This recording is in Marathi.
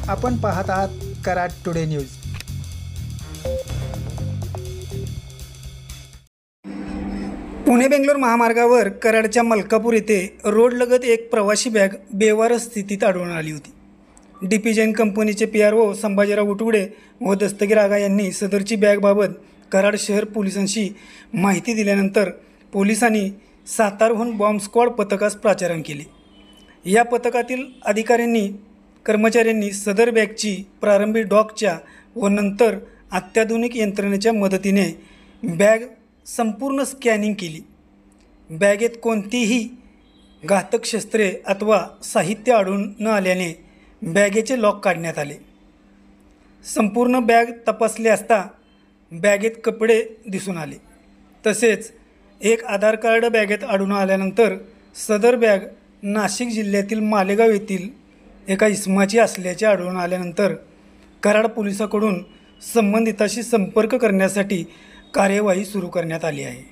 आपण पाहत आहात कराड टुडे न्यूज। पुणे बेंगलोर महामार्गावर कराडच्या मलकापूर येथे रोडलगत एक प्रवासी बॅग बेवारस स्थितीत आढळून आली होती। डीपी जैन कंपनीचे पीआरओ संभाजीराव उटुगडे व दस्तगीर आगा यांनी सदरची बॅगबाबत कराड शहर पोलिसांशी माहिती दिल्यानंतर पोलिसांनी सातारहून बॉम्ब स्क्वॉड पथकास पाचारण केले। या पथकातील अधिकाऱ्यांनी कर्मचाऱ्यांनी सदर बॅगची प्रारंभी डॉकच्या व नंतर अत्याधुनिक यंत्रणेच्या मदतीने बॅग संपूर्ण स्कॅनिंग केली। बॅगेत कोणतीही घातक शस्त्रे अथवा साहित्य आढळून न आल्याने बॅगेचे लॉक काढण्यात आले। संपूर्ण बॅग तपासली असता बॅगेत कपडे दिसून आले। तसेच एक आधार कार्ड बॅगेत आढळून आल्यानंतर सदर बॅग नाशिक जिल्ह्यातील मालेगाव येथील एका इसमाची असल्याचे आढळून आल्यानंतर कराड पोलिसांकडून संबंधिताशी संपर्क करण्यासाठी कार्यवाही सुरू करण्यात आली आहे।